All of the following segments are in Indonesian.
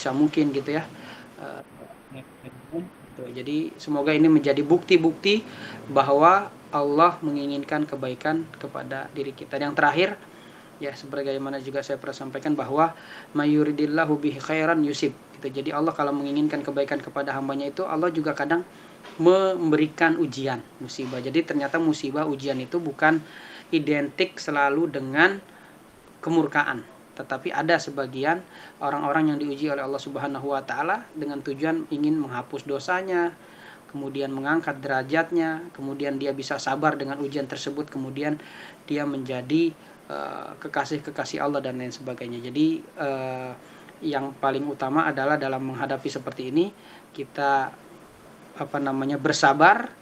sebisa mungkin gitu ya. Jadi semoga ini menjadi bukti-bukti bahwa Allah menginginkan kebaikan kepada diri kita. Yang terakhir, ya sebagaimana juga saya pernah sampaikan bahwa mayuridillahu bihi khairan yusib gitu. Jadi Allah kalau menginginkan kebaikan kepada hambanya itu, Allah juga kadang memberikan ujian, musibah. Jadi ternyata musibah, ujian itu bukan identik selalu dengan kemurkaan, tetapi ada sebagian orang-orang yang diuji oleh Allah Subhanahu wa taala dengan tujuan ingin menghapus dosanya, kemudian mengangkat derajatnya, kemudian dia bisa sabar dengan ujian tersebut, kemudian dia menjadi kekasih-kekasih Allah dan lain sebagainya. Jadi yang paling utama adalah dalam menghadapi seperti ini kita bersabar,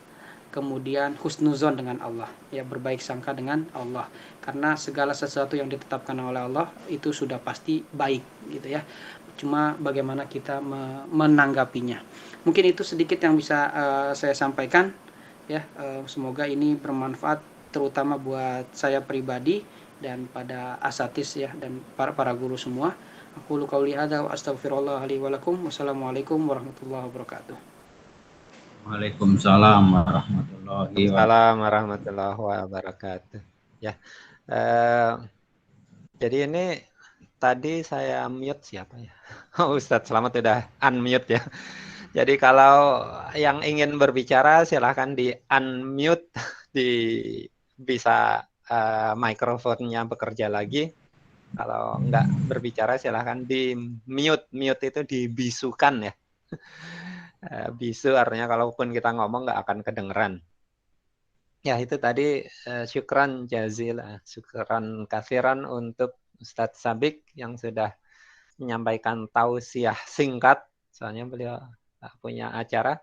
kemudian husnuzon dengan Allah, ya berbaik sangka dengan Allah, karena segala sesuatu yang ditetapkan oleh Allah itu sudah pasti baik gitu ya, cuma bagaimana kita menanggapinya. Mungkin itu sedikit yang bisa saya sampaikan ya. Semoga ini bermanfaat terutama buat saya pribadi dan pada asatis ya, dan para guru semua. Aku qauli hadza wa astaghfirullah li wa lakum. Wassalamualaikum warahmatullahi wabarakatuh. Waalaikumsalam warahmatullahi wabarakatuh. Ya, jadi ini tadi saya mute siapa ya? Ustadz Selamat udah unmute ya. Jadi kalau yang ingin berbicara silahkan di unmute, bisa mikrofonnya bekerja lagi. Kalau nggak berbicara silahkan di mute. Mute itu dibisukan ya. Bisu artinya kalaupun kita ngomong nggak akan kedengeran. Ya itu tadi syukran jazila, syukran katsiran untuk Ustadz Sabik yang sudah menyampaikan tausiah singkat. Soalnya beliau punya acara.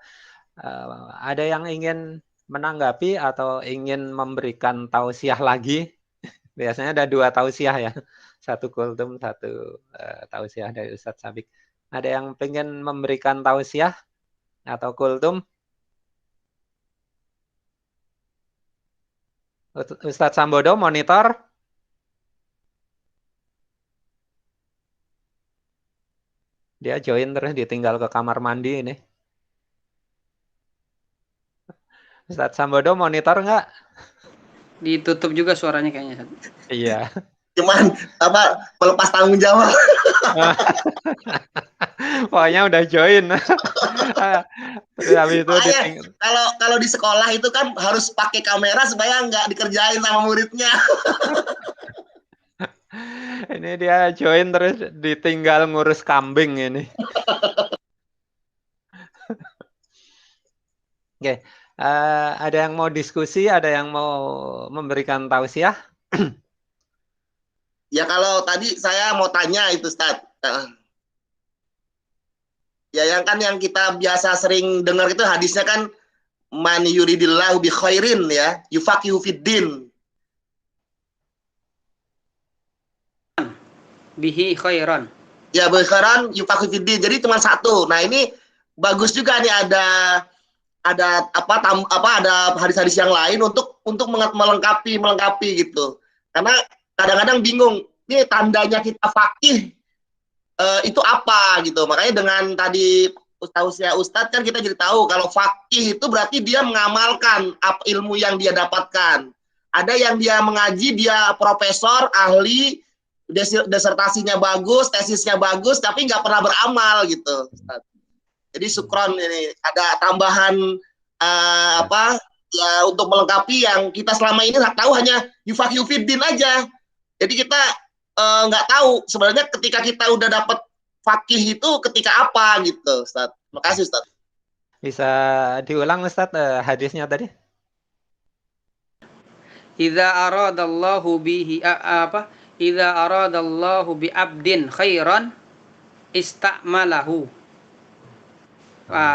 Ada yang ingin menanggapi atau ingin memberikan tausiah lagi? Biasanya ada 2 tausiah ya. 1 kultum, 1 tausiah dari Ustadz Sabik. Ada yang pengen memberikan tausiah atau kultum? Ustadz Sambodo monitor. Dia join terus ditinggal ke kamar mandi ini. Ustadz Sambodo monitor nggak? Ditutup juga suaranya kayaknya. Iya. Cuman melepas tanggung jawab. Pokoknya udah join. Tapi itu kalau di sekolah itu kan harus pakai kamera supaya nggak dikerjain sama muridnya. Ini dia join terus ditinggal ngurus kambing ini. Oke, ada yang mau diskusi, ada yang mau memberikan tausiah? Ya kalau tadi saya mau tanya itu Ustadz. Ya yang kita biasa sering dengar itu hadisnya kan man yuridillahu bi khairin ya, yufaqihu fiddin. Bihi khairan. Ya, bi khairan yufaqihu fiddin. Jadi cuma 1. Nah, ini bagus juga nih ada hadis-hadis yang lain untuk melengkapi gitu. Karena kadang-kadang bingung, ini tandanya kita faqih itu apa gitu. Makanya dengan tadi Ustadz kan kita jadi tahu kalau faqih itu berarti dia mengamalkan ilmu yang dia dapatkan. Ada yang dia mengaji, dia profesor, ahli, disertasinya bagus, tesisnya bagus, tapi nggak pernah beramal gitu. Ustadz. Jadi syukron ini ada tambahan ya untuk melengkapi yang kita selama ini nggak tahu, hanya yufaqihu fiddin aja. Jadi kita nggak tahu sebenarnya ketika kita udah dapat fakih itu ketika apa gitu, Ustaz. Makasih Ustaz. Bisa diulang Ustaz hadisnya tadi? Idza aradallahu bihi idza aradallahu bi abdin khairan ista'malahu.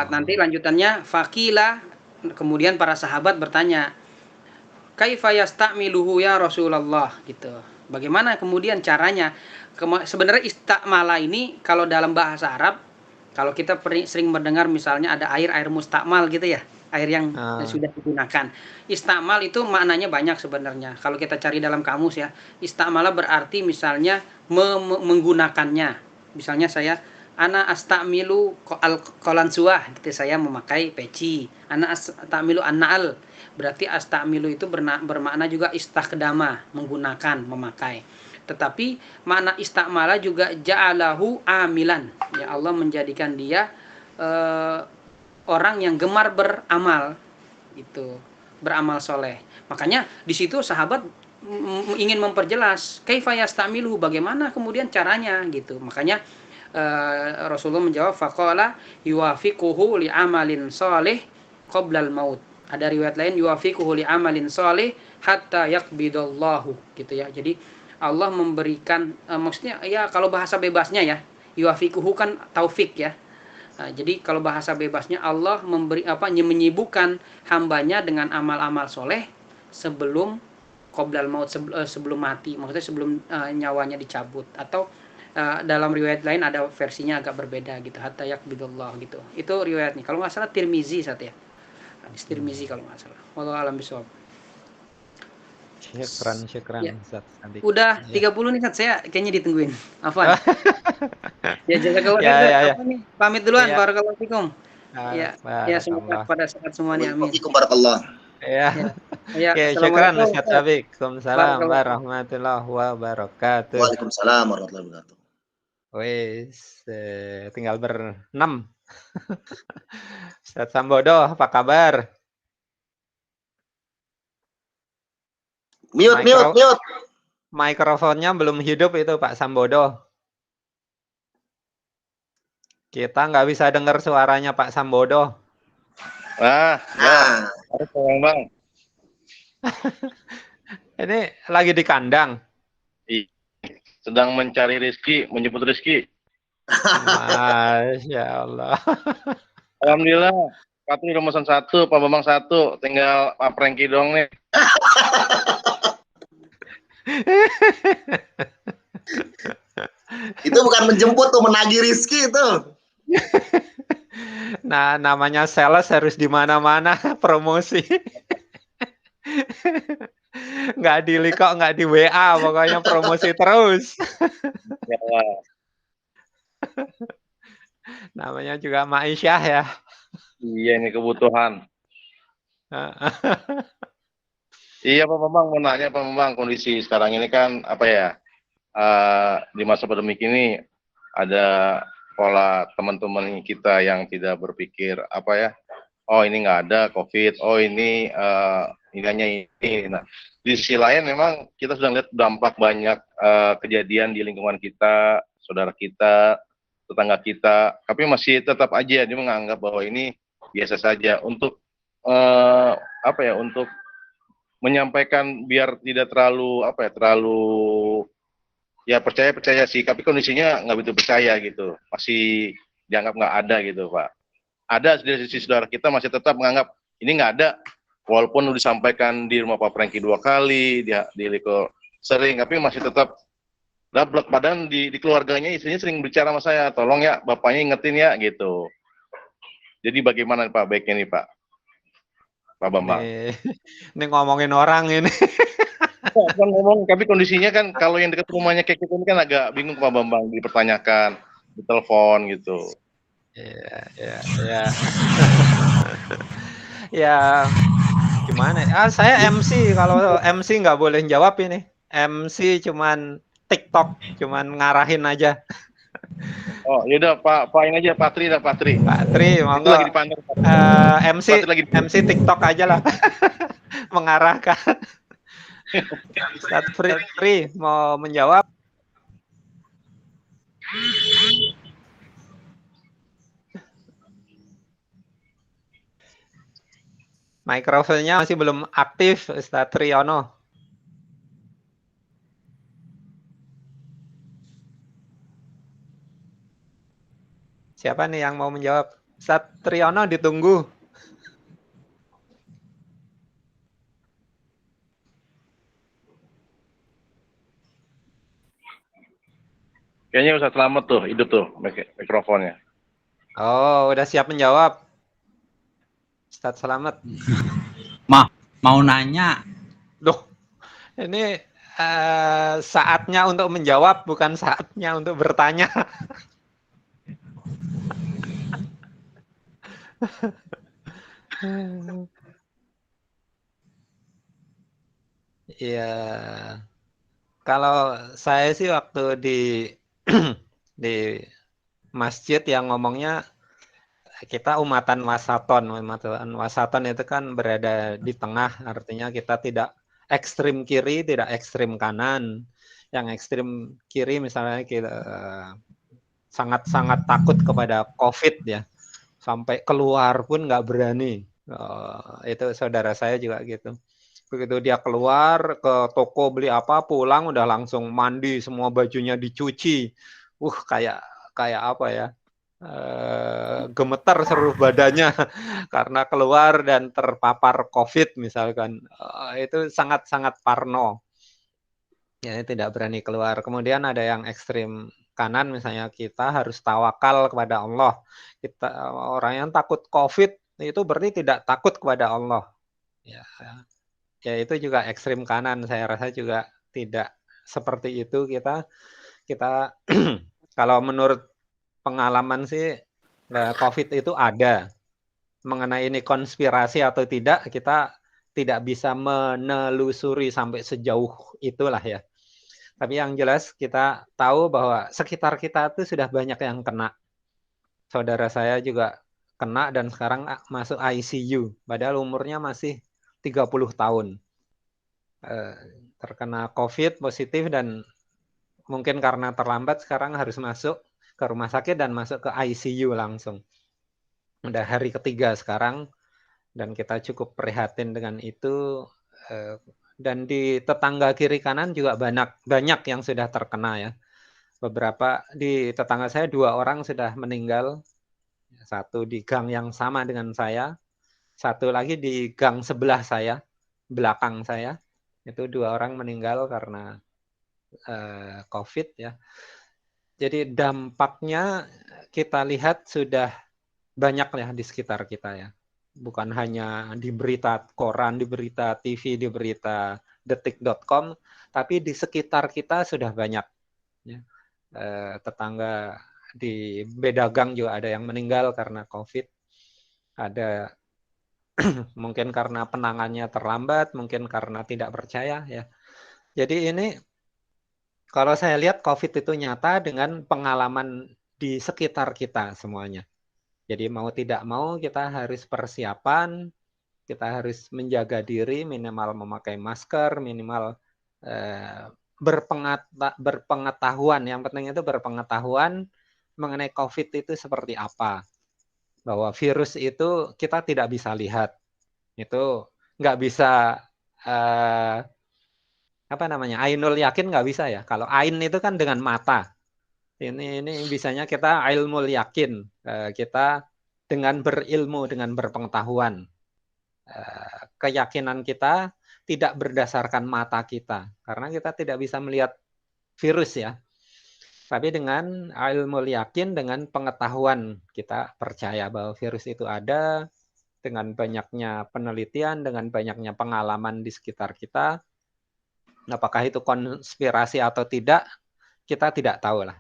Nanti lanjutannya faqila, kemudian para sahabat bertanya, kaifa yasta'miluhu ya Rasulullah gitu. Bagaimana kemudian caranya? Sebenarnya istakmala ini kalau dalam bahasa Arab, kalau kita sering mendengar misalnya ada air mustakmal gitu ya, air yang sudah digunakan. Istakmal itu maknanya banyak sebenarnya. Kalau kita cari dalam kamus ya, istakmala berarti misalnya menggunakannya. Misalnya saya ana astamilu al-qalansuah, gitu, saya memakai peci. Ana astamilu an-na'al, berarti astamilu itu bermakna juga istakdama, menggunakan, memakai. Tetapi makna istakmala juga ja'alahu amilan, ya Allah menjadikan dia orang yang gemar beramal, gitu, beramal soleh. Makanya di situ sahabat ingin memperjelas kaifa yastamilu, bagaimana kemudian caranya, gitu. Makanya Rasulullah menjawab faqala yuwafiquhu li amalin shalih qoblal maut. Ada riwayat lain yuwafiquhu li amalin shalih hatta yaqbidallahu, gitu ya. Jadi Allah memberikan maksudnya ya kalau bahasa bebasnya ya, yuwafiquhu kan taufik ya. Nah, jadi kalau bahasa bebasnya Allah menyibukkan hambanya dengan amal-amal soleh sebelum qoblal maut, sebelum mati, maksudnya sebelum nyawanya dicabut. Atau dalam riwayat lain ada versinya agak berbeda gitu, hatta yaqbidullah gitu. Itu riwayatnya. Kalau nggak salah Tirmizi ya. Hadis Tirmizi kalau nggak salah. Wallahu a'lam bishawab. Syukran Ya. Ustaz Sabik. Udah 30 nih Ustaz, saya kayaknya ditungguin. Afwan. Ya jazakallahu Ya. khairan. Pamit duluan. Ya. Barakallahu fikum. Ya, semoga Barakallah. pada sehat semuanya. Amin. Waalaikumsalam barakallah. Ya. Ya, Oke, syukran assalamualaikum. Ustaz Sabik. Waalaikumsalam Barakallahu. warahmatullahi wabarakatuh. Waalaikumsalam warahmatullahi wabarakatuh. Wes, tinggal berenam. Ustaz Sambodo, apa kabar? Mute. Mikrofonnya belum hidup itu Pak Sambodo. Kita nggak bisa dengar suaranya Pak Sambodo. Nah. Harus Bang. Ini lagi di kandang. Sedang mencari rezeki, menjemput rezeki. Masya Allah. Alhamdulillah, Patri udah pesan 1, Pak Bambang 1, tinggal Pak Prengki dong nih. Itu bukan menjemput tuh, menagih rizki itu. Nah, namanya sales harus di mana-mana promosi. Nggak di Liko, nggak di WA, pokoknya promosi terus. Ya, Namanya juga Maisyah ya. iya ini kebutuhan. Iya Pak Bambang, mau nanya Pak Bambang, kondisi sekarang ini kan apa ya, di masa pandemik ini ada pola teman-teman kita yang tidak berpikir apa ya, oh ini nggak ada COVID, oh ini hanya ini. Nah, di sisi lain memang kita sudah lihat dampak banyak kejadian di lingkungan kita, saudara kita, tetangga kita, tapi masih tetap aja dia menganggap bahwa ini biasa saja. Untuk apa ya, untuk menyampaikan biar tidak terlalu apa ya, terlalu ya percaya sih, tapi kondisinya nggak begitu percaya gitu, masih dianggap nggak ada gitu Pak. Ada dari sisi saudara kita masih tetap menganggap ini nggak ada, walaupun udah disampaikan di rumah Pak Prengki 2 kali, di Liko sering, tapi masih tetap dablek. Padahal di keluarganya istrinya sering bicara sama saya, tolong ya bapaknya ingetin ya gitu. Jadi bagaimana Pak baiknya nih Pak Bambang? Ini ngomongin orang ini. Kan ngomong, tapi kondisinya kan kalau yang dekat rumahnya kayak gitu ini kan agak bingung Pak Bambang, dipertanyakan, ditelepon gitu. Ya. Ya, gimana? Saya MC, kalau MC nggak boleh jawab ini. MC cuman TikTok, cuman ngarahin aja. Oh, yaudah Pak ini aja, Patri, monggo. Lagi dipandang. MC TikTok aja lah. Mengarahkan. Ustaz Fri mau menjawab? Mikrofonnya masih belum aktif, Ustaz Triyono. Siapa nih yang mau menjawab? Ustaz Triyono ditunggu. Kayaknya Ustaz Selamat tuh, hidup tuh mikrofonnya. Oh, udah siap menjawab. Ustaz Selamat. Mau nanya. Loh, ini saatnya untuk menjawab, bukan saatnya untuk bertanya. Iya, kalau saya sih waktu di di masjid yang ngomongnya kita umatan wasaton. Umatan wasaton itu kan berada di tengah, artinya kita tidak ekstrim kiri, tidak ekstrim kanan. Yang ekstrim kiri misalnya kita sangat-sangat takut kepada COVID ya, sampai keluar pun nggak berani. Itu saudara saya juga gitu. Begitu dia keluar ke toko beli apa, pulang udah langsung mandi, semua bajunya dicuci. Kayak apa ya? Gemeter seluruh badannya karena keluar dan terpapar COVID misalkan. Itu sangat-sangat parno. Ya, tidak berani keluar. Kemudian ada yang ekstrim kanan, misalnya kita harus tawakal kepada Allah. Orang yang takut COVID itu berarti tidak takut kepada Allah. Ya itu juga ekstrim kanan. Saya rasa juga tidak seperti itu. Kita kalau menurut pengalaman sih COVID itu ada. Mengenai ini konspirasi atau tidak, kita tidak bisa menelusuri sampai sejauh itulah ya. Tapi yang jelas kita tahu bahwa sekitar kita itu sudah banyak yang kena. Saudara saya juga kena dan sekarang masuk ICU. Padahal umurnya masih 30 tahun. Terkena COVID positif dan mungkin karena terlambat sekarang harus masuk ke rumah sakit dan masuk ke ICU langsung. Udah hari ketiga sekarang dan kita cukup prihatin dengan itu. Dan di tetangga kiri kanan juga banyak yang sudah terkena ya. Beberapa di tetangga saya 2 orang sudah meninggal. Satu di gang yang sama dengan saya, satu lagi di gang sebelah saya, belakang saya. Itu 2 orang meninggal karena COVID ya. Jadi dampaknya kita lihat sudah banyak ya di sekitar kita ya. Bukan hanya di berita koran, di berita TV, di berita detik.com, tapi di sekitar kita sudah banyak. Ya. Tetangga di Bedagang juga ada yang meninggal karena COVID. Ada mungkin karena penangannya terlambat, mungkin karena tidak percaya ya. Jadi ini kalau saya lihat COVID itu nyata dengan pengalaman di sekitar kita semuanya. Jadi mau tidak mau kita harus persiapan, kita harus menjaga diri, minimal memakai masker, minimal berpengetahuan. Yang penting itu berpengetahuan mengenai COVID itu seperti apa. Bahwa virus itu kita tidak bisa lihat. Itu nggak bisa, ainul yakin nggak bisa ya. Kalau ain itu kan dengan mata. Ini bisanya kita ilmu yakin, kita dengan berilmu, dengan berpengetahuan. Keyakinan kita tidak berdasarkan mata kita, karena kita tidak bisa melihat virus ya. Tapi dengan ilmu yakin, dengan pengetahuan, kita percaya bahwa virus itu ada, dengan banyaknya penelitian, dengan banyaknya pengalaman di sekitar kita. Apakah itu konspirasi atau tidak, kita tidak tahu lah.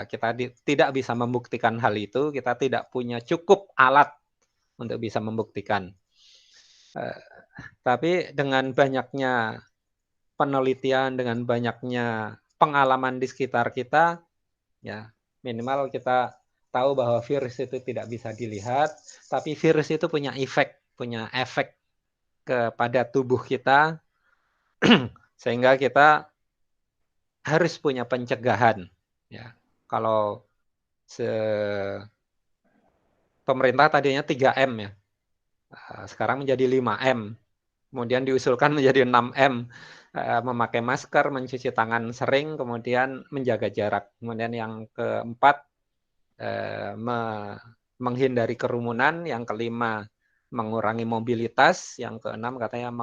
Kita tidak bisa membuktikan hal itu. Kita tidak punya cukup alat untuk bisa membuktikan. Tapi dengan banyaknya penelitian, dengan banyaknya pengalaman di sekitar kita, ya minimal kita tahu bahwa virus itu tidak bisa dilihat, tapi virus itu punya efek kepada tubuh kita, sehingga kita harus punya pencegahan. Ya, kalau pemerintah tadinya 3M ya, sekarang menjadi 5M, kemudian diusulkan menjadi 6M, memakai masker, mencuci tangan sering, kemudian menjaga jarak. Kemudian yang keempat, menghindari kerumunan, yang kelima mengurangi mobilitas, yang keenam katanya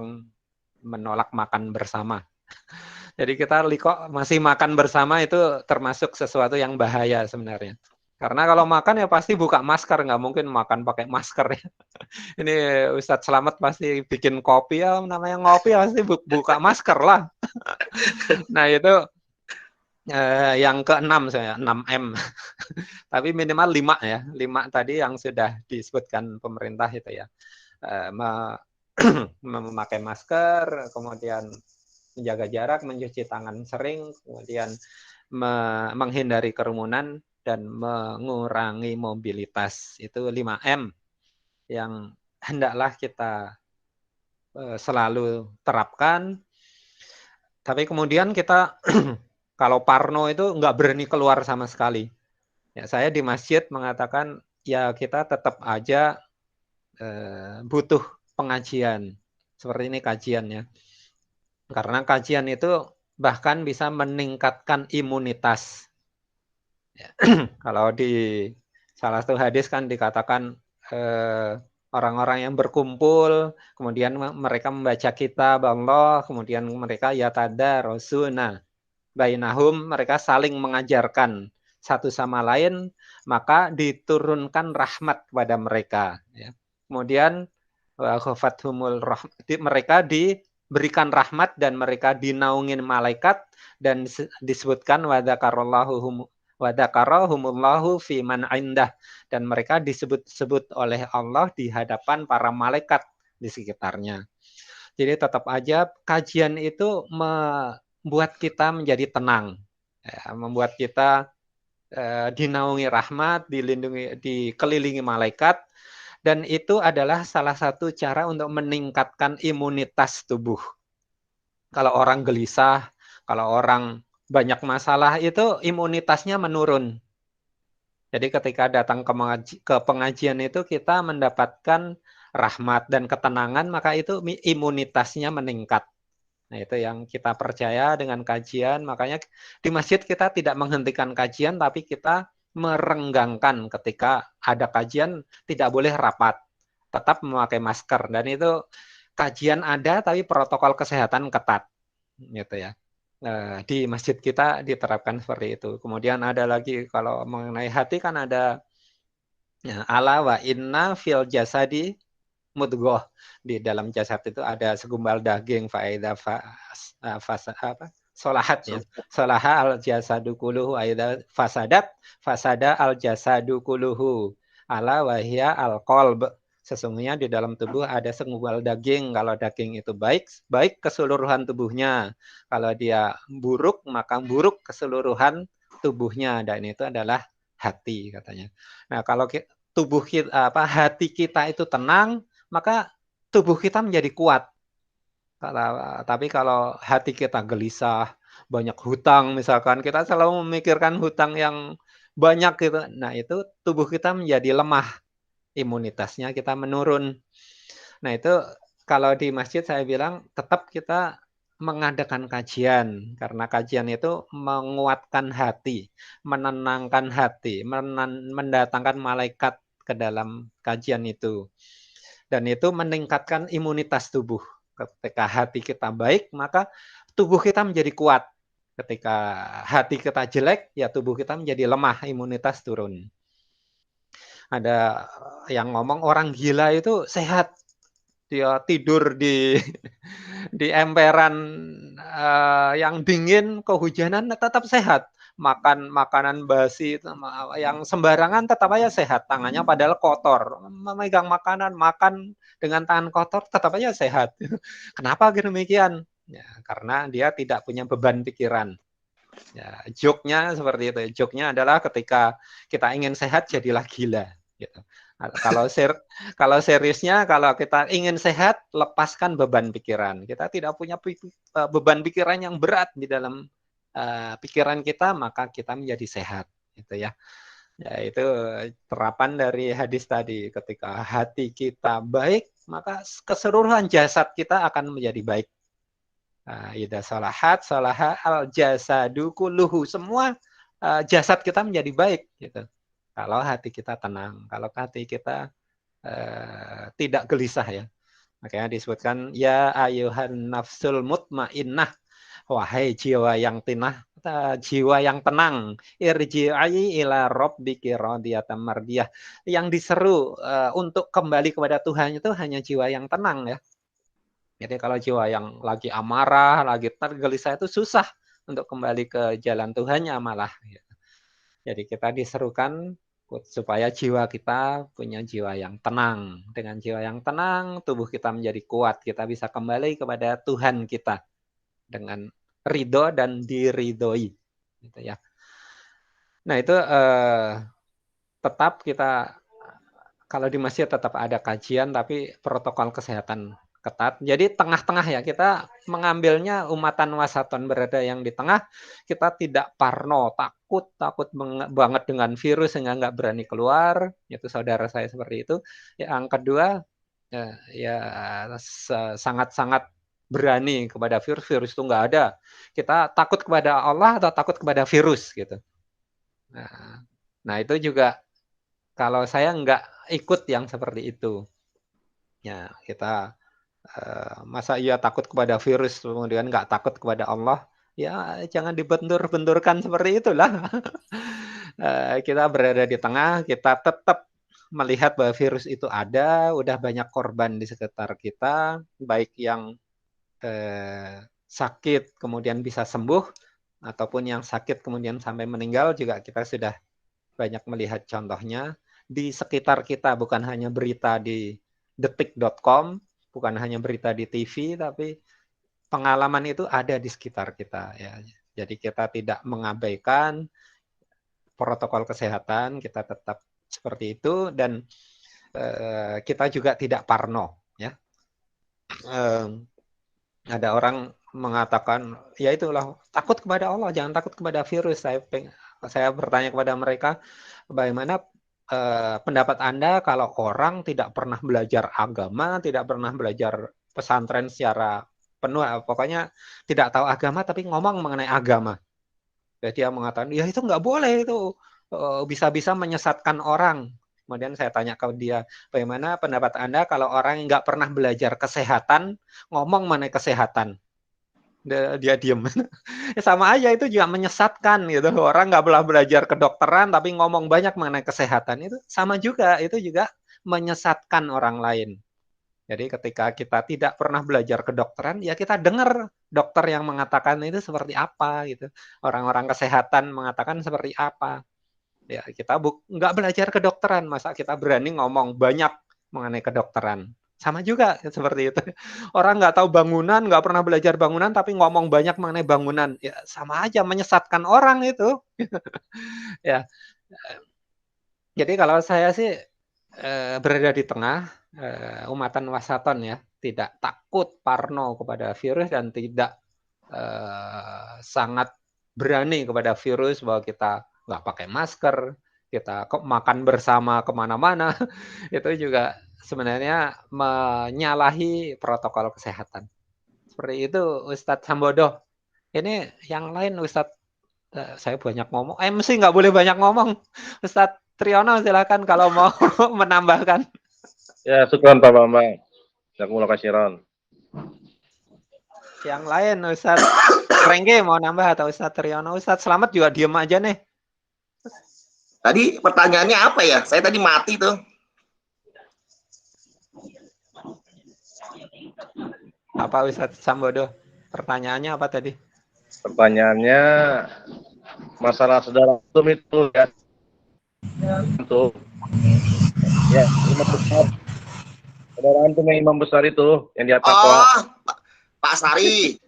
menolak makan bersama. Jadi kita kok masih makan bersama itu termasuk sesuatu yang bahaya sebenarnya. Karena kalau makan ya pasti buka masker, nggak mungkin makan pakai masker ya. Ini Ustadz Slamet pasti bikin kopi ya, namanya ngopi ya pasti buka masker lah. Nah itu Yang keenam saya 6M. Tapi minimal 5 ya. 5 tadi yang sudah disebutkan pemerintah itu ya. Memakai masker, kemudian menjaga jarak, mencuci tangan sering, kemudian menghindari kerumunan dan mengurangi mobilitas. Itu 5M yang hendaklah kita selalu terapkan. Tapi kemudian kita kalau parno itu nggak berani keluar sama sekali. Ya, saya di masjid mengatakan ya kita tetap aja butuh pengajian. Seperti ini kajiannya. Karena kajian itu bahkan bisa meningkatkan imunitas. Ya. Kalau di salah satu hadis kan dikatakan orang-orang yang berkumpul, kemudian mereka membaca kitab Allah, kemudian mereka yatadarosuna bainahum, mereka saling mengajarkan satu sama lain, maka diturunkan rahmat kepada mereka. Ya. Kemudian mereka diberikan rahmat dan mereka dinaungin malaikat dan disebutkan wadakarahumullahu fi man indah, dan mereka disebut-sebut oleh Allah di hadapan para malaikat di sekitarnya. Jadi tetap aja kajian itu membuat kita menjadi tenang, ya, membuat kita dinaungi rahmat, dilindungi, dikelilingi malaikat, dan itu adalah salah satu cara untuk meningkatkan imunitas tubuh. Kalau orang gelisah, kalau orang banyak masalah, itu imunitasnya menurun. Jadi ketika datang ke pengajian itu kita mendapatkan rahmat dan ketenangan, maka itu imunitasnya meningkat. Nah, itu yang kita percaya dengan kajian. Makanya di masjid kita tidak menghentikan kajian, tapi kita merenggangkan ketika ada kajian tidak boleh rapat, tetap memakai masker, dan itu kajian ada tapi protokol kesehatan ketat, gitu ya. Di masjid kita diterapkan seperti itu. Kemudian ada lagi kalau mengenai hati kan ada ya, ala wa inna fil jasadi mudghah, di dalam jasad itu ada segumpal daging, faida solahat ya, solaha al jasadu kuluhu, aida fasada al jasadu kuluhu, ala wahya al qalb, sesungguhnya di dalam tubuh ada segumpal daging, kalau daging itu baik keseluruhan tubuhnya, kalau dia buruk maka buruk keseluruhan tubuhnya, dan itu adalah hati katanya. Nah, kalau tubuh kita hati kita itu tenang, maka tubuh kita menjadi kuat. Tapi kalau hati kita gelisah, banyak hutang misalkan, kita selalu memikirkan hutang yang banyak gitu. Nah, itu tubuh kita menjadi lemah, imunitasnya kita menurun. Nah, itu kalau di masjid saya bilang tetap kita mengadakan kajian, karena kajian itu menguatkan hati, menenangkan hati, mendatangkan malaikat ke dalam kajian itu. Dan itu meningkatkan imunitas tubuh. Ketika hati kita baik, maka tubuh kita menjadi kuat. Ketika hati kita jelek, ya tubuh kita menjadi lemah, imunitas turun. Ada yang ngomong orang gila itu sehat. Dia tidur di emperan yang dingin, kehujanan, tetap sehat. Makan makanan basi yang sembarangan tetap aja sehat, tangannya padahal kotor, memegang makanan, makan dengan tangan kotor tetap aja sehat. Kenapa demikian? Ya, karena dia tidak punya beban pikiran. Ya, joke-nya seperti itu. Joke-nya adalah ketika kita ingin sehat jadilah gila gitu. Kalau seriusnya, kalau kita ingin sehat, lepaskan beban pikiran. Kita tidak punya beban pikiran yang berat di dalam pikiran kita, maka kita menjadi sehat, gitu ya. Ya, itu terapan dari hadis tadi. Ketika hati kita baik, maka keseluruhan jasad kita akan menjadi baik. Idza salaha al jasadu kulluhu, semua jasad kita menjadi baik, gitu. Kalau hati kita tenang, kalau hati kita tidak gelisah ya. Makanya disebutkan ya ayuhan nafsul mutmainnah, wahai jiwa yang jiwa yang tenang, irji'i ila rabbiki radiyatan mardiyah. Yang diseru untuk kembali kepada Tuhan itu hanya jiwa yang tenang ya. Jadi kalau jiwa yang lagi amarah, lagi tergelisah itu susah untuk kembali ke jalan Tuhannya malah. Jadi kita diserukan supaya jiwa kita punya jiwa yang tenang. Dengan jiwa yang tenang, tubuh kita menjadi kuat. Kita bisa kembali kepada Tuhan kita dengan ridho dan diridhoi. Gitu ya. Nah itu tetap kita, kalau di masjid tetap ada kajian, tapi protokol kesehatan ketat. Jadi tengah-tengah ya, kita mengambilnya umatan wasaton, berada yang di tengah. Kita tidak parno, takut banget dengan virus sehingga nggak berani keluar. Itu saudara saya seperti itu. Yang kedua, ya sangat-sangat berani kepada virus. Virus itu nggak ada. Kita takut kepada Allah atau takut kepada virus gitu. Nah itu juga kalau saya nggak ikut yang seperti itu. Ya kita masa iya takut kepada virus kemudian nggak takut kepada Allah, ya jangan dibentur-benturkan seperti itulah. Kita berada di tengah, kita tetap melihat bahwa virus itu ada, udah banyak korban di sekitar kita, baik yang sakit kemudian bisa sembuh, ataupun yang sakit kemudian sampai meninggal juga kita sudah banyak melihat contohnya di sekitar kita, bukan hanya berita di detik.com, bukan hanya berita di TV, tapi pengalaman itu ada di sekitar kita ya. Jadi kita tidak mengabaikan protokol kesehatan, kita tetap seperti itu, dan kita juga tidak parno ya. Ada orang mengatakan ya itulah takut kepada Allah, jangan takut kepada virus. Saya bertanya kepada mereka, bagaimana pendapat Anda kalau orang tidak pernah belajar agama, tidak pernah belajar pesantren secara penuh, pokoknya tidak tahu agama tapi ngomong mengenai agama. Jadi dia mengatakan, ya itu nggak boleh, itu bisa-bisa menyesatkan orang. Kemudian saya tanya ke dia, bagaimana pendapat Anda kalau orang yang nggak pernah belajar kesehatan ngomong mengenai kesehatan? Dia diem. Sama aja, itu juga menyesatkan gitu. Orang nggak pernah belajar kedokteran tapi ngomong banyak mengenai kesehatan, itu sama juga, itu juga menyesatkan orang lain. Jadi ketika kita tidak pernah belajar kedokteran, ya kita dengar dokter yang mengatakan itu seperti apa gitu. Orang-orang kesehatan mengatakan seperti apa. Ya kita nggak belajar kedokteran, masa kita berani ngomong banyak mengenai kedokteran. Sama juga seperti itu. Orang nggak tahu bangunan, nggak pernah belajar bangunan, tapi ngomong banyak mengenai bangunan. Ya sama aja, menyesatkan orang itu. Ya. Jadi kalau saya sih berada di tengah, umatan wasaton ya. Tidak takut parno kepada virus dan tidak sangat berani kepada virus, bahwa kita nggak pakai masker, kita makan bersama kemana-mana. Itu juga sebenarnya menyalahi protokol kesehatan. Seperti itu Ustadz Sambodo. Ini yang lain Ustadz, saya banyak ngomong. MC nggak boleh banyak ngomong. Ustadz Triyono silakan kalau mau menambahkan. Ya, syukran Pak Bambang. Jazakumullah khairan. Yang lain Ustadz Rengge mau nambah atau Ustadz Triyono? Ustadz Selamat juga diem aja nih. Tadi pertanyaannya apa ya? Saya tadi mati tuh. Apa Ustadz Sambodo? Pertanyaannya apa tadi? Pertanyaannya masalah saudara antum itu ya. Antum. Ya, imam besar. Saudara antum yang imam besar itu yang di atas Pak Sari.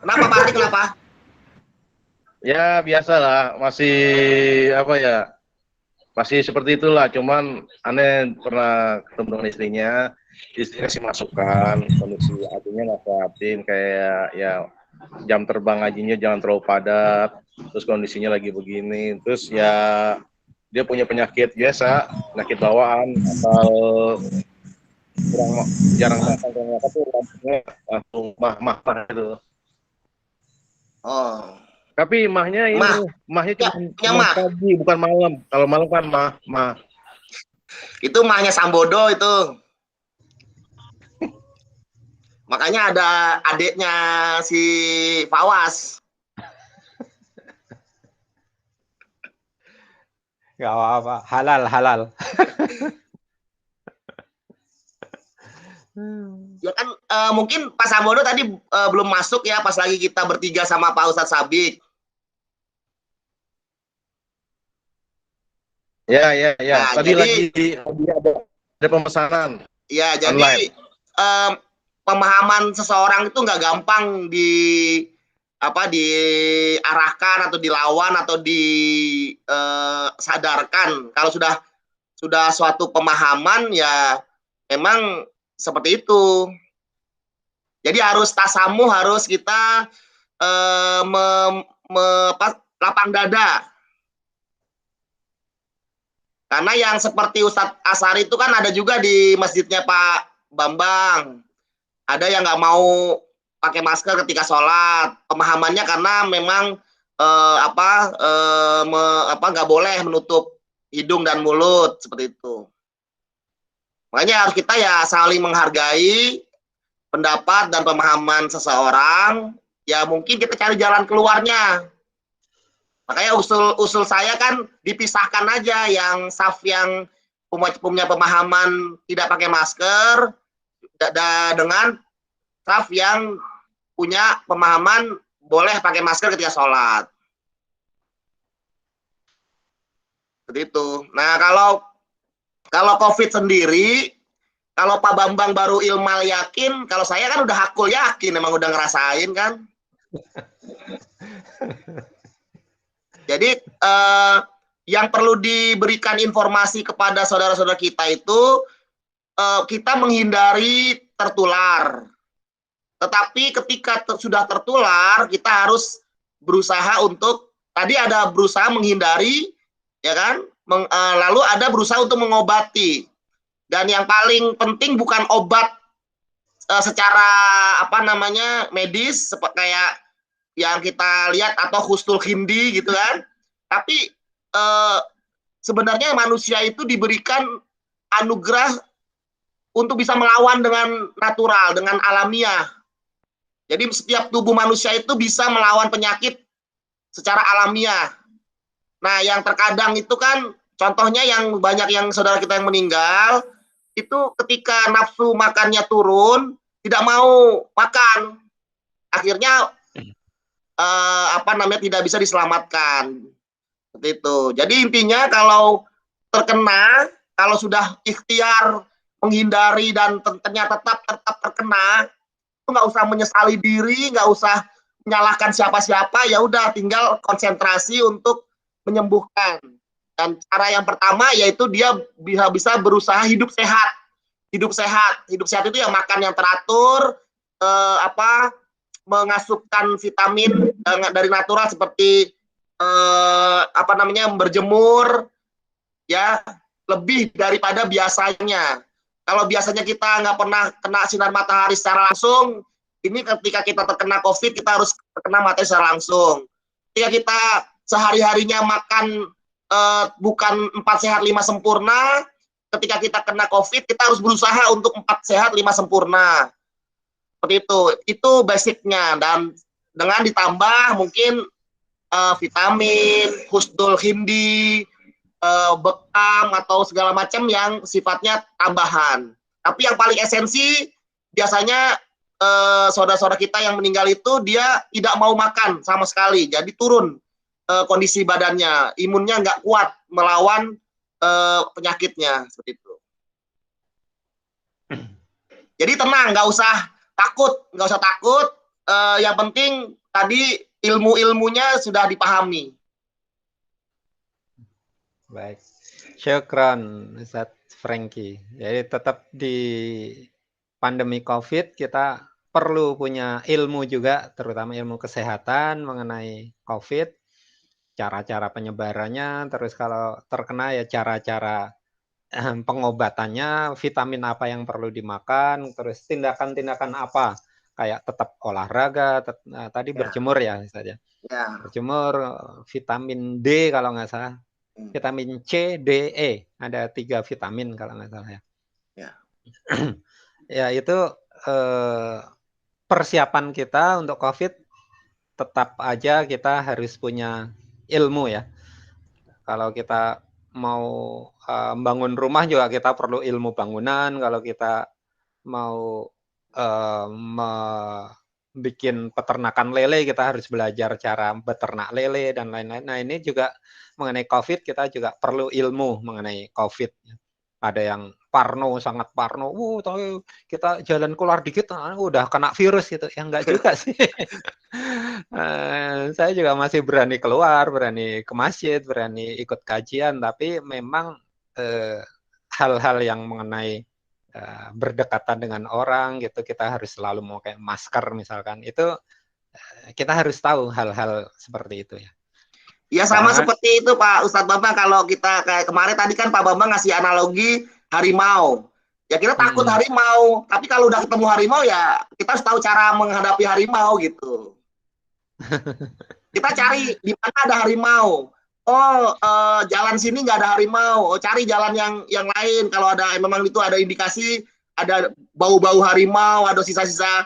Kenapa Pak Sari, kenapa? Ya, biasalah, masih apa ya? Masih seperti itulah, cuman aneh pernah ketemu dengan istrinya sih masukan, kondisi hatinya nasehatin kayak ya jam terbang ngajinya jangan terlalu padat, terus kondisinya lagi begini, terus ya dia punya penyakit biasa, penyakit bawaan, asal jarang makan tuh langsung mah gitu. Oh. Tapi mahnya cuma pagi, bukan malam. Kalau malam kan mah. Itu mahnya Sambodo itu. Makanya ada adiknya si Fawas. Gak apa-apa, halal. Ya kan mungkin Pak Sambodo tadi belum masuk ya pas lagi kita bertiga sama Pak Ustadz Sabik. Ya. Nah, Tadi jadi ada pemesanan ya online. jadi pemahaman seseorang itu nggak gampang diarahkan atau dilawan atau disadarkan. Kalau sudah suatu pemahaman ya memang seperti itu. Jadi harus tasamuh, harus kita lapang dada. Karena yang seperti Ustadz Asari itu kan ada juga di masjidnya Pak Bambang. Ada yang nggak mau pakai masker ketika sholat. Pemahamannya karena memang nggak boleh menutup hidung dan mulut seperti itu. Makanya harus kita ya saling menghargai pendapat dan pemahaman seseorang. Ya mungkin kita cari jalan keluarnya. Makanya usul saya kan dipisahkan aja yang saf yang punya pemahaman tidak pakai masker dengan saf yang punya pemahaman boleh pakai masker ketika sholat. Seperti itu. Nah kalau COVID sendiri, kalau Pak Bambang baru ilmal yakin, kalau saya kan udah hakul yakin, emang udah ngerasain kan. Jadi yang perlu diberikan informasi kepada saudara-saudara kita itu kita menghindari tertular. Tetapi ketika sudah tertular, kita harus berusaha untuk tadi ada berusaha menghindari, ya kan? Lalu ada berusaha untuk mengobati. Dan yang paling penting bukan obat secara medis seperti kayak yang kita lihat atau husnul khindi gitu kan. Tapi sebenarnya manusia itu diberikan anugerah untuk bisa melawan dengan natural, dengan alamiah. Jadi setiap tubuh manusia itu bisa melawan penyakit secara alamiah. Nah, yang terkadang itu kan contohnya yang banyak yang saudara kita yang meninggal itu ketika nafsu makannya turun, tidak mau makan. Akhirnya tidak bisa diselamatkan. Seperti itu. Jadi intinya kalau terkena, kalau sudah ikhtiar menghindari dan ternyata tetap terkena, itu nggak usah menyesali diri, nggak usah menyalahkan siapa-siapa, ya udah tinggal konsentrasi untuk menyembuhkan. Dan cara yang pertama yaitu dia bisa berusaha hidup sehat. Hidup sehat itu ya makan yang teratur, mengasupkan vitamin dari natural seperti berjemur ya lebih daripada biasanya. Kalau biasanya kita nggak pernah kena sinar matahari secara langsung, ini ketika kita terkena COVID kita harus terkena matahari secara langsung. Ketika kita sehari-harinya makan bukan 4 sehat 5 sempurna, ketika kita kena COVID kita harus berusaha untuk 4 sehat 5 sempurna. Seperti itu basicnya, dan dengan ditambah mungkin vitamin, husnul khindi, bekam atau segala macam yang sifatnya tambahan. Tapi yang paling esensi biasanya saudara-saudara kita yang meninggal itu dia tidak mau makan sama sekali, jadi turun kondisi badannya, imunnya nggak kuat melawan penyakitnya seperti itu. Jadi tenang, nggak usah takut. Yang penting tadi ilmu-ilmunya sudah dipahami. Baik, syukran Ustadz Franky. Jadi tetap di pandemi COVID kita perlu punya ilmu juga, terutama ilmu kesehatan mengenai COVID, cara-cara penyebarannya, terus kalau terkena ya cara-cara pengobatannya, vitamin apa yang perlu dimakan, terus tindakan-tindakan apa, kayak tetap olahraga, tadi berjemur ya Ustadz ya. Berjemur, vitamin D kalau nggak salah. Vitamin C, D, E. Ada 3 vitamin kalau nggak salah ya. Ya itu persiapan kita untuk COVID tetap aja kita harus punya ilmu ya. Kalau kita mau bangun rumah juga kita perlu ilmu bangunan. Kalau kita mau bikin peternakan lele, kita harus belajar cara beternak lele dan lain-lain. Nah, ini juga mengenai COVID, kita juga perlu ilmu mengenai COVID. Ada yang parno, sangat parno. Tahu kita jalan keluar dikit, udah kena virus gitu. Ya enggak juga sih. Saya juga masih berani keluar, berani ke masjid, berani ikut kajian. Tapi memang hal-hal yang mengenai berdekatan dengan orang gitu, kita harus selalu memakai masker misalkan. Itu kita harus tahu hal-hal seperti itu ya. Ya sama Karena seperti itu Pak Ustadz Bambang, kalau kita kayak kemarin tadi kan Pak Bambang ngasih analogi harimau. Ya kita takut harimau, tapi kalau udah ketemu harimau ya kita harus tahu cara menghadapi harimau gitu. Kita cari di mana ada harimau. Jalan sini nggak ada harimau. Cari jalan yang lain. Kalau ada memang itu ada indikasi ada bau-bau harimau, ada sisa-sisa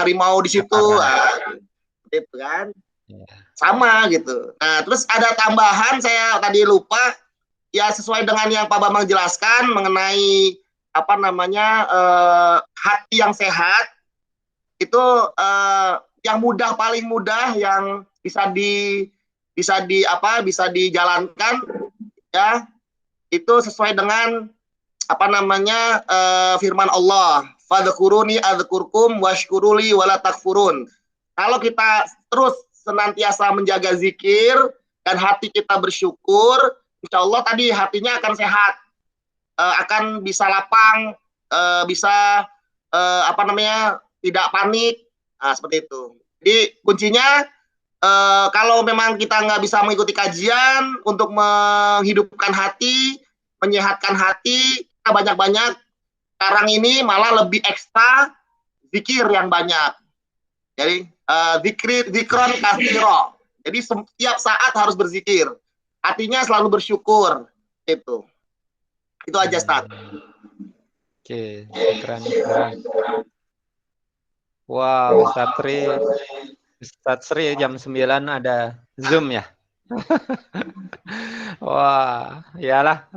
harimau di situ. Gitu kan. Sama gitu. Nah, terus ada tambahan saya tadi lupa, ya sesuai dengan yang Pak Bambang jelaskan mengenai hati yang sehat itu yang paling mudah yang bisa dijalankan ya, itu sesuai dengan firman Allah, fadhkuruni adzkurkum washkuruli wala takfurun. Kalau kita terus senantiasa menjaga zikir dan hati kita bersyukur, insya Allah tadi hatinya akan sehat, akan bisa lapang, bisa tidak panik, seperti itu. Jadi kuncinya kalau memang kita nggak bisa mengikuti kajian untuk menghidupkan hati, menyehatkan hati, kita banyak-banyak sekarang ini malah lebih ekstra zikir yang banyak. Jadi zikron katsiro. Jadi setiap saat harus berzikir. Hatinya selalu bersyukur. Itu aja, Ustaz. Oke, keren. Wow, Ustaz Sri jam 9 ada Zoom ya? Wah, iyalah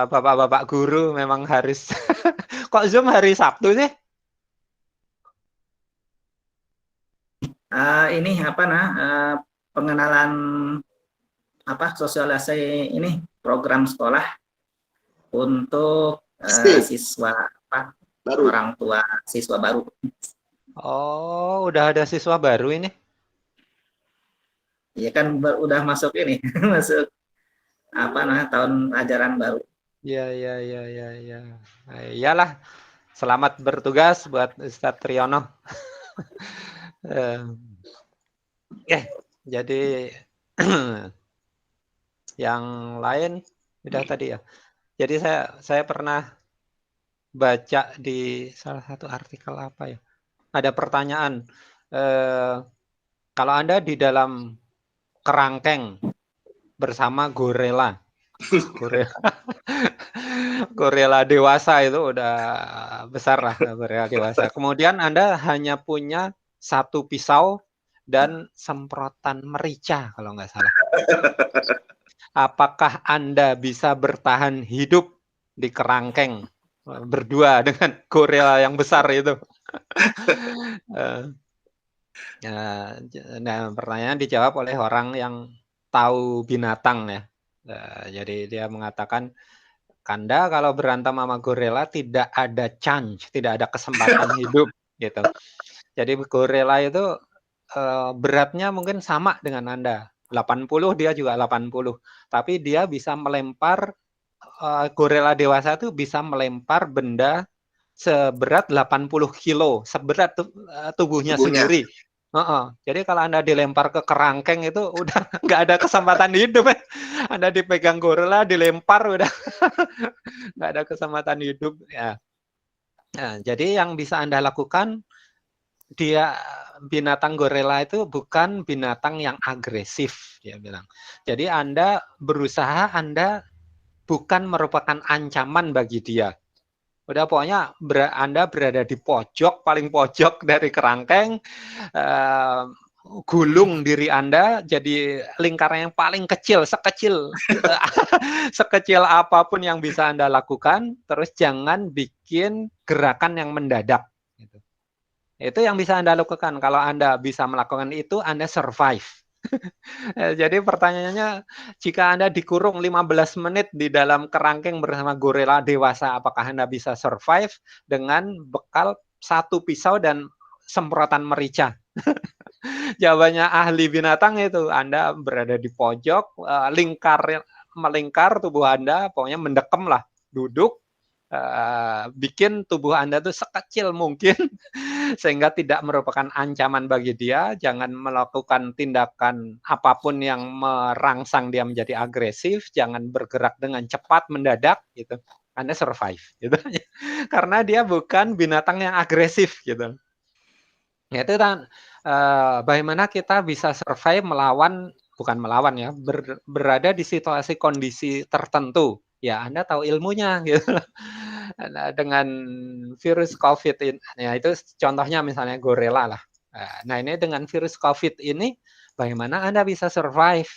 bapak-bapak guru memang harus. Kok Zoom hari Sabtu sih? Ini pengenalan sosialisasi ini program sekolah untuk siswa baru, orang tua siswa baru. Oh, udah ada siswa baru ini? Iya kan udah masuk ini, masuk tahun ajaran baru. Iya. Iyalah, selamat bertugas buat Ustadz Triyono. Jadi yang lain udah tadi ya. Jadi saya pernah baca di salah satu artikel apa ya. Ada pertanyaan, kalau Anda di dalam kerangkeng bersama gorila dewasa, itu udah besar lah gorila dewasa. Kemudian Anda hanya punya satu pisau dan semprotan merica kalau nggak salah. Apakah Anda bisa bertahan hidup di kerangkeng berdua dengan gorila yang besar itu? Nah, pertanyaan dijawab oleh orang yang tahu binatang ya. Jadi dia mengatakan, Anda kalau berantem sama gorila tidak ada chance, tidak ada kesempatan hidup gitu. Jadi gorila itu beratnya mungkin sama dengan Anda. 80, dia juga 80. Tapi dia bisa melempar, gorila dewasa itu bisa melempar benda seberat 80 kilo, seberat tubuhnya sendiri. Jadi kalau Anda dilempar ke kerangkeng itu udah nggak ada kesempatan hidup. Anda dipegang gorila, dilempar udah nggak ada kesempatan hidup ya. Nah, jadi yang bisa Anda lakukan, binatang gorila itu bukan binatang yang agresif, dia bilang. Jadi Anda berusaha, Anda bukan merupakan ancaman bagi dia. Udah pokoknya Anda berada di pojok, paling pojok dari kerangkeng, gulung diri Anda jadi lingkaran yang paling kecil, sekecil sekecil apapun yang bisa Anda lakukan, terus jangan bikin gerakan yang mendadak. Gitu. Itu yang bisa Anda lakukan. Kalau Anda bisa melakukan itu, Anda survive. Jadi pertanyaannya, jika Anda dikurung 15 menit di dalam kerangkeng bersama gorila dewasa, apakah Anda bisa survive dengan bekal 1 pisau dan semprotan merica? Jawabannya ahli binatang itu, Anda berada di pojok, melingkar tubuh Anda, pokoknya mendekem lah, duduk, bikin tubuh Anda tuh sekecil mungkin sehingga tidak merupakan ancaman bagi dia. Jangan melakukan tindakan apapun yang merangsang dia menjadi agresif, jangan bergerak dengan cepat mendadak gitu. Anda survive gitu. Karena dia bukan binatang yang agresif gitu. Ya, itu kan bagaimana kita bisa survive bukan melawan ya, berada di situasi kondisi tertentu. Ya, Anda tahu ilmunya gitu. Nah, dengan virus COVID ini, ya itu contohnya misalnya gorila lah. Nah, ini dengan virus COVID ini, bagaimana Anda bisa survive?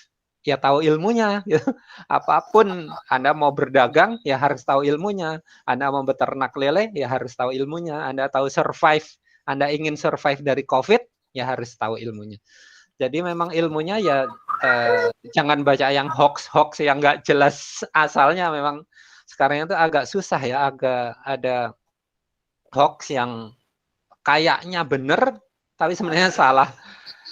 Ya tahu ilmunya. Gitu. Apapun Anda mau berdagang, ya harus tahu ilmunya. Anda mau beternak lele, ya harus tahu ilmunya. Anda tahu survive. Anda ingin survive dari COVID, ya harus tahu ilmunya. Jadi memang ilmunya ya jangan baca yang hoax yang nggak jelas asalnya. Memang sekarang itu agak susah ya, agak ada hoax yang kayaknya benar tapi sebenarnya salah.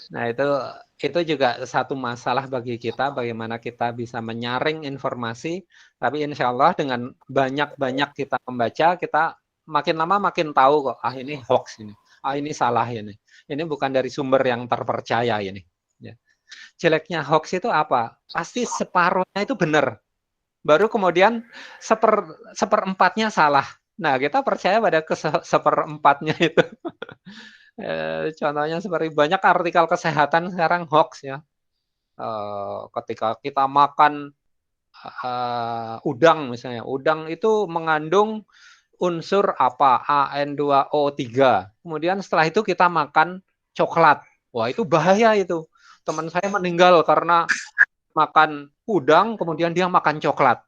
Nah itu juga satu masalah bagi kita, bagaimana kita bisa menyaring informasi. Tapi insya Allah dengan banyak kita membaca, kita makin lama makin tahu kok, ini hoax ini, ini salah ini bukan dari sumber yang terpercaya ini. Ya. Jeleknya hoax itu apa? Pasti separuhnya itu benar. Baru kemudian seperempatnya salah. Nah, kita percaya pada seperempatnya itu. Contohnya seperti banyak artikel kesehatan sekarang hoax ya. Ketika kita makan udang misalnya, udang itu mengandung unsur apa? AN2O3. Kemudian setelah itu kita makan coklat. Wah, itu bahaya itu. Teman saya meninggal karena makan udang, kemudian dia makan coklat.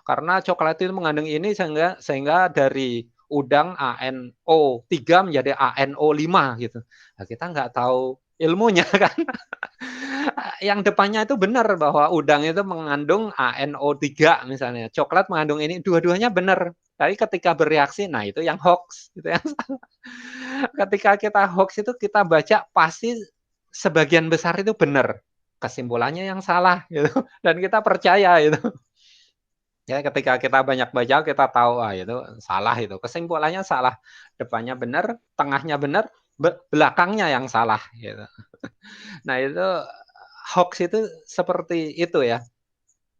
Karena coklat itu mengandung ini sehingga dari udang ANO3 menjadi ANO5 gitu. Nah, kita nggak tahu ilmunya kan. Yang depannya itu benar bahwa udang itu mengandung ANO3 misalnya. Coklat mengandung ini, dua-duanya benar. Tapi ketika bereaksi, nah itu yang hoax. Gitu yang salah. Ketika kita hoax itu kita baca pasti sebagian besar itu benar. Kesimpulannya yang salah gitu. Dan kita percaya itu. Ya, ketika kita banyak baca, kita tahu itu salah itu. Kesimpulannya salah. Depannya benar, tengahnya benar, belakangnya yang salah gitu. Nah, itu hoax itu seperti itu ya.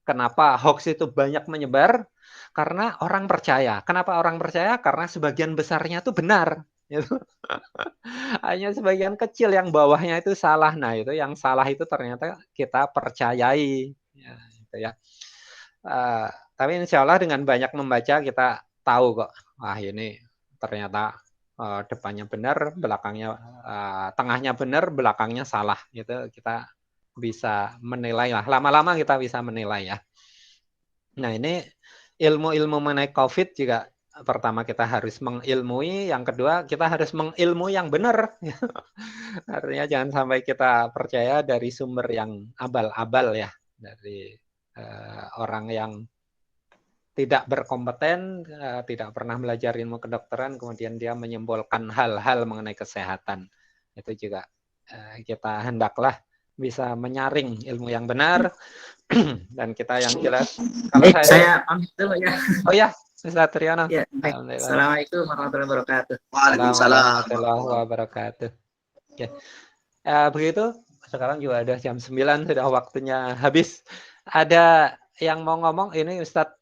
Kenapa hoax itu banyak menyebar? Karena orang percaya. Kenapa orang percaya? Karena sebagian besarnya itu benar. Gitu. Hanya sebagian kecil yang bawahnya itu salah. Nah, itu yang salah itu ternyata kita percayai. Ya, gitu ya. Tapi insya Allah dengan banyak membaca kita tahu kok, ini ternyata depannya benar, belakangnya tengahnya benar, belakangnya salah. Gitu kita bisa menilai lah. Lama-lama kita bisa menilai ya. Nah, ini ilmu-ilmu mengenai COVID juga pertama kita harus mengilmui, yang kedua kita harus mengilmui yang benar. Artinya jangan sampai kita percaya dari sumber yang abal-abal ya, dari orang yang tidak berkompeten, tidak pernah belajar ilmu kedokteran, kemudian dia menyimpulkan hal-hal mengenai kesehatan. Itu juga kita hendaklah bisa menyaring ilmu yang benar dan kita yang jelas. Kalau saya pamit dulu ya. Oh ya, Ustaz Triyono. Ya, Assalamualaikum warahmatullahi wabarakatuh. Waalaikumsalam warahmatullahi wabarakatuh. Ya. Begitu, sekarang juga ada jam 9, sudah waktunya habis. Ada yang mau ngomong ini Ustadz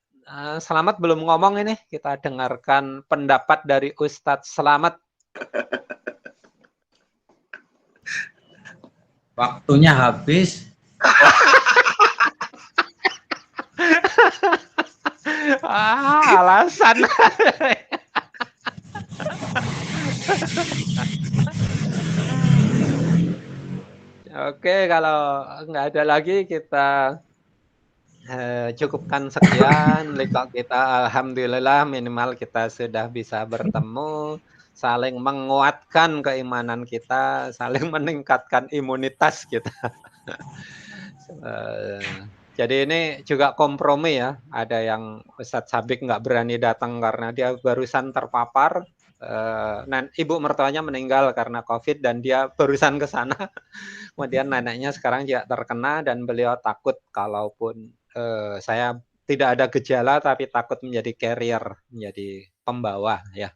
Selamat belum ngomong ini, kita dengarkan pendapat dari Ustadz Selamat. Waktunya habis. Alasan. Oke, kalau nggak ada lagi kita cukupkan sekian. Liqa kita alhamdulillah minimal kita sudah bisa bertemu, saling menguatkan keimanan kita, saling meningkatkan imunitas kita. Jadi ini juga kompromi ya. Ada yang Ustadz Sabik nggak berani datang karena dia barusan terpapar. Ibu mertuanya meninggal karena COVID dan dia barusan ke sana. Kemudian neneknya sekarang juga terkena dan beliau takut kalaupun saya tidak ada gejala tapi takut menjadi carrier, menjadi pembawa ya.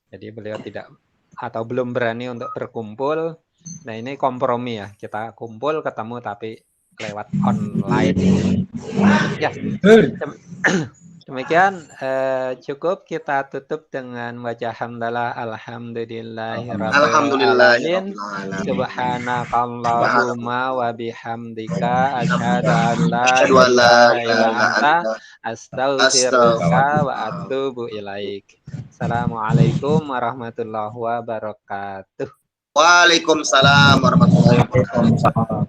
Jadi beliau tidak atau belum berani untuk berkumpul. Nah ini kompromi ya, kita kumpul ketemu tapi lewat online. Ya, demikian cukup kita tutup dengan wajah hamdalah alhamdulillahirrabbilalamin subhanakallahumma wa bihamdika asyhadu an la ilaha illa anta astaghfiruka wa atubu ilaik. Assalamualaikum warahmatullahi wabarakatuh. Waalaikumsalam warahmatullahi wabarakatuh.